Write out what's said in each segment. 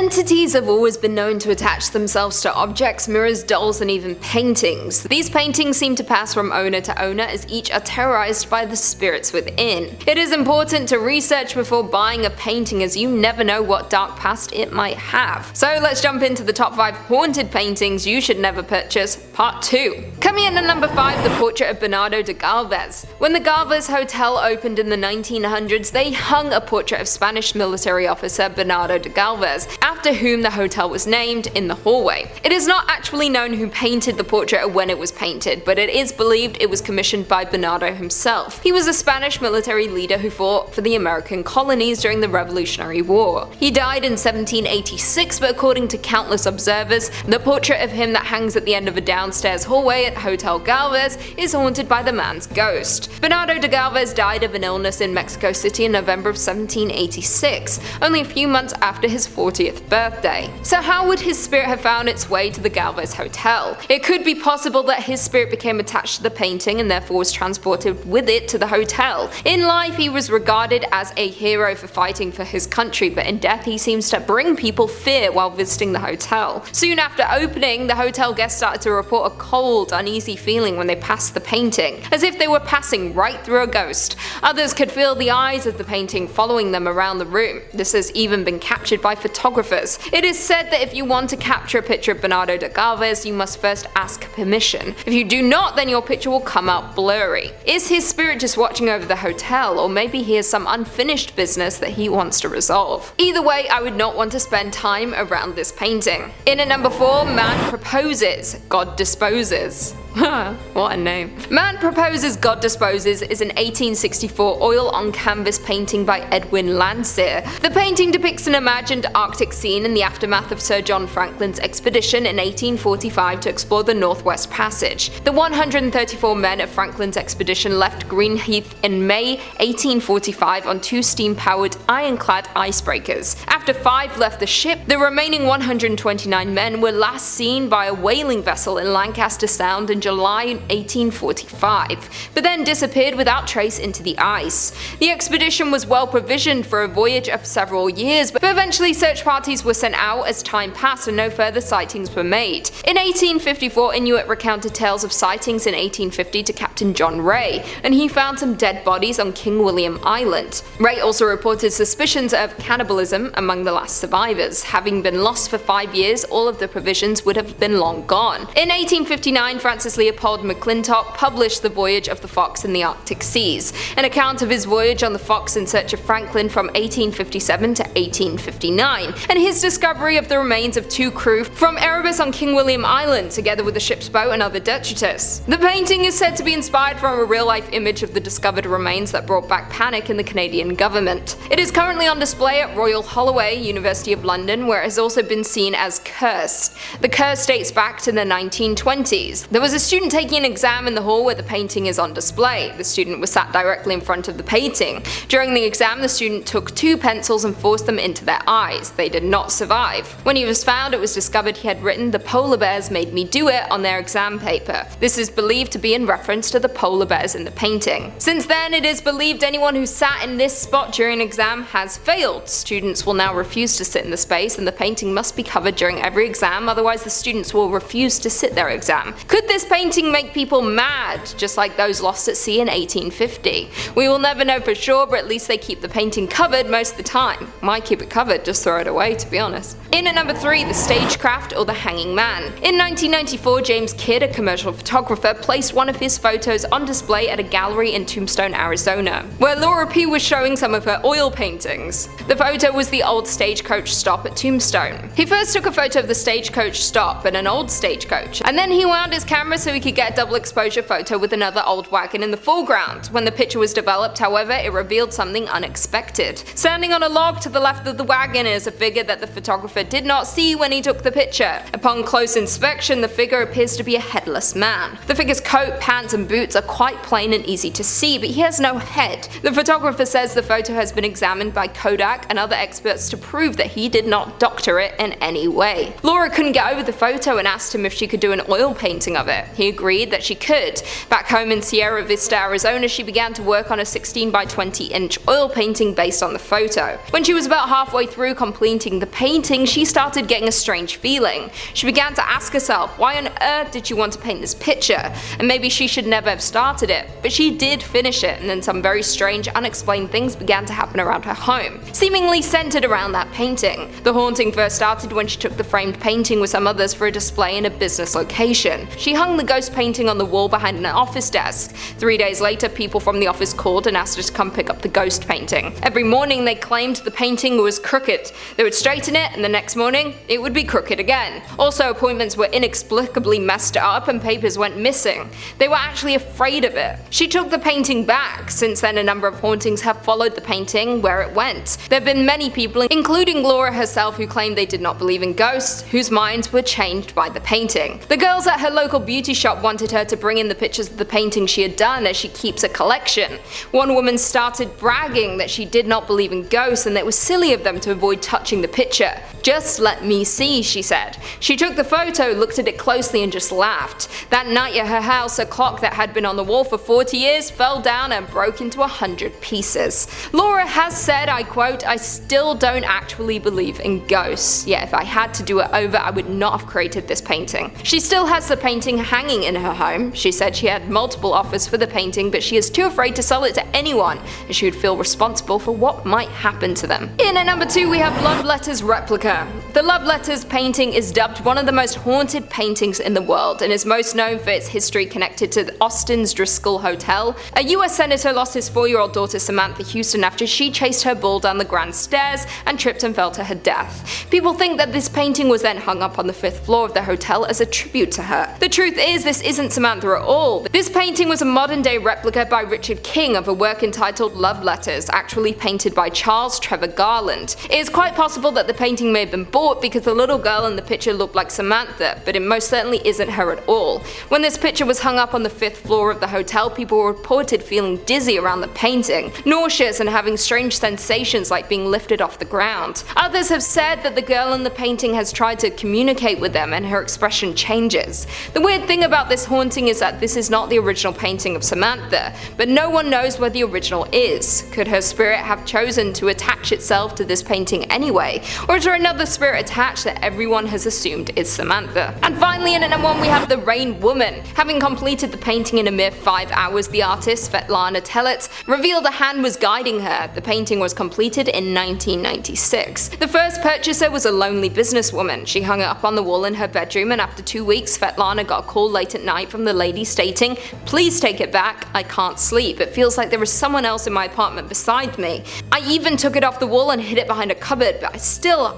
Entities have always been known to attach themselves to objects, mirrors, dolls, and even paintings. These paintings seem to pass from owner to owner as each are terrorized by the spirits within. It is important to research before buying a painting as you never know what dark past it might have. So let's jump into the top 5 haunted paintings you should never purchase, part 2. Coming in at number 5, the portrait of Bernado de Galvez. When the Galvez Hotel opened in the 1900s, they hung a portrait of Spanish military officer Bernado de Galvez, after whom the hotel was named, in the hallway. It is not actually known who painted the portrait or when it was painted, but it is believed it was commissioned by Bernado himself. He was a Spanish military leader who fought for the American colonies during the Revolutionary War. He died in 1786, but according to countless observers, the portrait of him that hangs at the end of a downstairs hallway at Hotel Galvez is haunted by the man's ghost. Bernado de Galvez died of an illness in Mexico City in November of 1786, only a few months after his 40th birthday. So how would his spirit have found its way to the Galvez Hotel? It could be possible that his spirit became attached to the painting and therefore was transported with it to the hotel. In life, he was regarded as a hero for fighting for his country, but in death he seems to bring people fear while visiting the hotel. Soon after opening, the hotel guests started to report a cold, uneasy feeling when they passed the painting, as if they were passing right through a ghost. Others could feel the eyes of the painting following them around the room. This has even been captured by photographers. It is said that if you want to capture a picture of Bernado de Galvez, you must first ask permission. If you do not, then your picture will come out blurry. Is his spirit just watching over the hotel, or maybe he has some unfinished business that he wants to resolve? Either way, I would not want to spend time around this painting. In at number 4, Man Proposes, God Disposes. What a name. Man Proposes, God Disposes is an 1864 oil-on-canvas painting by Edwin Landseer. The painting depicts an imagined Arctic scene in the aftermath of Sir John Franklin's expedition in 1845 to explore the Northwest Passage. The 134 men of Franklin's expedition left Greenheath in May 1845 on 2 steam-powered ironclad icebreakers. After 5 left the ship, the remaining 129 men were last seen by a whaling vessel in Lancaster Sound in July 1845, but then disappeared without trace into the ice. The expedition was well provisioned for a voyage of several years, but eventually search parties were sent out as time passed and no further sightings were made. In 1854, Inuit recounted tales of sightings in 1850 to Captain John Ray, and he found some dead bodies on King William Island. Ray also reported suspicions of cannibalism among the last survivors. Having been lost for 5 years, all of the provisions would have been long gone. In 1859, Francis Leopold McClintock published The Voyage of the Fox in the Arctic Seas, an account of his voyage on the Fox in search of Franklin from 1857 to 1859, and his discovery of the remains of 2 crew from Erebus on King William Island, together with the ship's boat and other detritus. The painting is said to be inspired from a real-life image of the discovered remains that brought back panic in the Canadian government. It is currently on display at Royal Holloway, University of London, where it has also been seen as cursed. The curse dates back to the 1920s. There was a student taking an exam in the hall where the painting is on display. The student was sat directly in front of the painting. During the exam, the student took 2 pencils and forced them into their eyes. They did not survive. When he was found, it was discovered he had written "The polar bears made me do it" on their exam paper. This is believed to be in reference to the polar bears in the painting. Since then, it is believed anyone who sat in this spot during an exam has failed. Students will now refuse to sit in the space, and the painting must be covered during every exam, otherwise the students will refuse to sit their exam. Could this painting make people mad, just like those lost at sea in 1850? We will never know for sure, but at least they keep the painting covered most of the time. Why keep it covered? Just throw it away, to be honest. In at number 3, the Stagecraft or the Hanging Man. In 1994, James Kidd, a commercial photographer, placed one of his photos on display at a gallery in Tombstone, Arizona, where Laura P. was showing some of her oil paintings. The photo was the old stagecoach stop at Tombstone. He first took a photo of the stagecoach stop and an old stagecoach, and then he wound his camera so he could get a double exposure photo with another old wagon in the foreground. When the picture was developed, however, it revealed something unexpected. Standing on a log to the left of the wagon is a figure that the photographer did not see when he took the picture. Upon close inspection, the figure appears to be a headless man. The figure's coat, pants, and boots are quite plain and easy to see, but he has no head. The photographer says the photo has been examined by Kodak and other experts to prove that he did not doctor it in any way. Laura couldn't get over the photo and asked him if she could do an oil painting of it. He agreed that she could. Back home in Sierra Vista, Arizona, she began to work on a 16 by 20 inch oil painting based on the photo. When she was about halfway through completing the painting, she started getting a strange feeling. She began to ask herself, why on earth did she want to paint this picture? And maybe she should never have started it. But she did finish it, and then some very strange, unexplained things began to happen around her home, seemingly centered around that painting. The haunting first started when she took the framed painting with some others for a display in a business location. She hung the ghost painting on the wall behind an office desk. 3 days later, people from the office called and asked her to come pick up the ghost painting. Every morning they claimed the painting was crooked. They would straighten it, and the next morning it would be crooked again. Also, appointments were inexplicably messed up and papers went missing. They were actually afraid of it. She took the painting back. Since then, a number of hauntings have followed the painting where it went. There have been many people, including Laura herself, who claimed they did not believe in ghosts, whose minds were changed by the painting. The girls at her local beauty shop wanted her to bring in the pictures of the painting she had done, as she keeps a collection. One woman started bragging that she did not believe in ghosts and that it was silly of them to avoid touching the picture. "Just let me see," she said. She took the photo, looked at it closely, and just laughed. That night at her house, a clock that had been on the wall for 40 years fell down and broke into 100 pieces. Laura has said, I quote, "I still don't actually believe in ghosts. Yet if I had to do it over, I would not have created this painting." She still has the painting hanging in her home. She said she had multiple offers for the painting, but she is too afraid to sell it to anyone, as she would feel responsible for what might happen to them. In at number 2, we have Love Letters Replica. The Love Letters painting is dubbed one of the most haunted paintings in the world, and is most known for its history connected to Austin's Driscoll Hotel. A US senator lost his 4-year-old daughter Samantha Houston after she chased her bull down the grand stairs and tripped and fell to her death. People think that this painting was then hung up on the 5th floor of the hotel as a tribute to her. The truth is, this isn't Samantha at all. This painting was a modern-day replica by Richard King of a work entitled Love Letters, actually painted by Charles Trevor Garland. It is quite possible that the painting may have been bought because the little girl in the picture looked like Samantha, but it most certainly isn't her at all. When this picture was hung up on the 5th floor of the hotel, people were reported feeling dizzy around the painting, nauseous, and having strange sensations like being lifted off the ground. Others have said that the girl in the painting has tried to communicate with them and her expression changes. The weird thing about this haunting is that this is not the original painting of Samantha, but no one knows where the original is. Could her spirit have chosen to attach itself to this painting anyway, or is there another spirit attached that everyone has assumed is Samantha? And finally, in at number 1, we have The Rain Woman. Having completed the painting in a mere 5 hours, the artist, Svetlana Telets, revealed a hand was guiding her. The painting was completed in 1996. The first purchaser was a lonely businesswoman. She hung it up on the wall in her bedroom, and after 2 weeks, Svetlana got a call late at night from the lady stating, "Please take it back, I can't sleep. It feels like there is someone else in my apartment beside me. I even took it off the wall and hid it behind a cupboard, but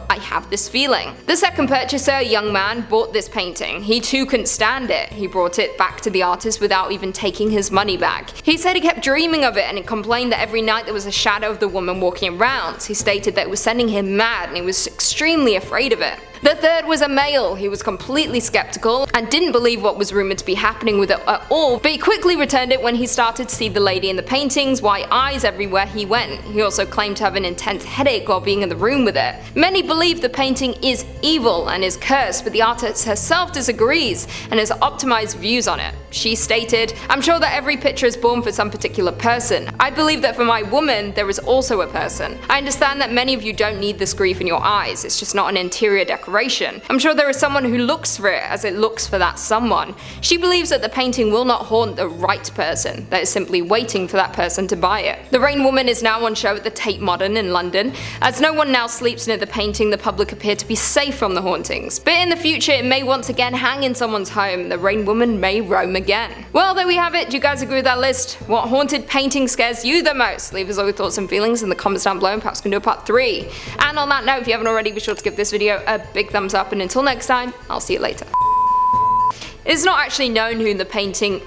I have this feeling." The second purchaser, a young man, bought this painting. He too couldn't stand it. He brought it back to the artist without even taking his money back. He said he kept dreaming of it, and he complained that every night there was a shadow of the woman walking around. He stated that it was sending him mad, and he was extremely afraid of it. The third was a male. He was completely skeptical and didn't believe what was rumored to be happening with it at all, but he quickly returned it when he started to see the lady in the paintings, white eyes everywhere he went. He also claimed to have an intense headache while being in the room with it. Many believe the painting is evil and is cursed, but the artist herself disagrees and has optimized views on it. She stated, "I'm sure that every picture is born for some particular person. I believe that for my woman, there is also a person. I understand that many of you don't need this grief in your eyes. It's just not an interior decoration. I'm sure there is someone who looks for it as it looks for that someone." She believes that the painting will not haunt the right person, that is simply waiting for that person to buy it. The Rain Woman is now on show at the Tate Modern in London. As no one now sleeps near the painting, the public appear to be safe from the hauntings. But in the future, it may once again hang in someone's home. The Rain Woman may roam again. Well, there we have it. Do you guys agree with that list? What haunted painting scares you the most? Leave us all your thoughts and feelings in the comments down below, and perhaps we can do a part 3. And on that note, if you haven't already, be sure to give this video a big thumbs up, and until next time, I'll see you later. It is not actually known who the painting...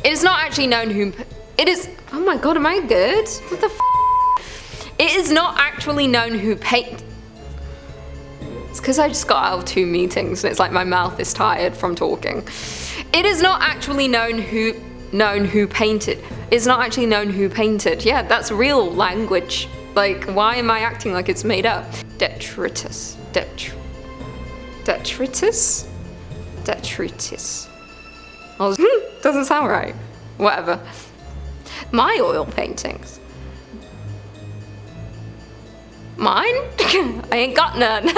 It is not actually known who... It is... Oh my god, am I good? What the f***? It is not actually known who paint... It's because I just got out of 2 meetings and it's like my mouth is tired from talking. It is not actually known who painted. It's not actually known who painted. Yeah, that's real language. Like, why am I acting like it's made up? Detritus. Detritus? Detritus. Doesn't sound right. Whatever. My oil paintings. Mine? I ain't got none.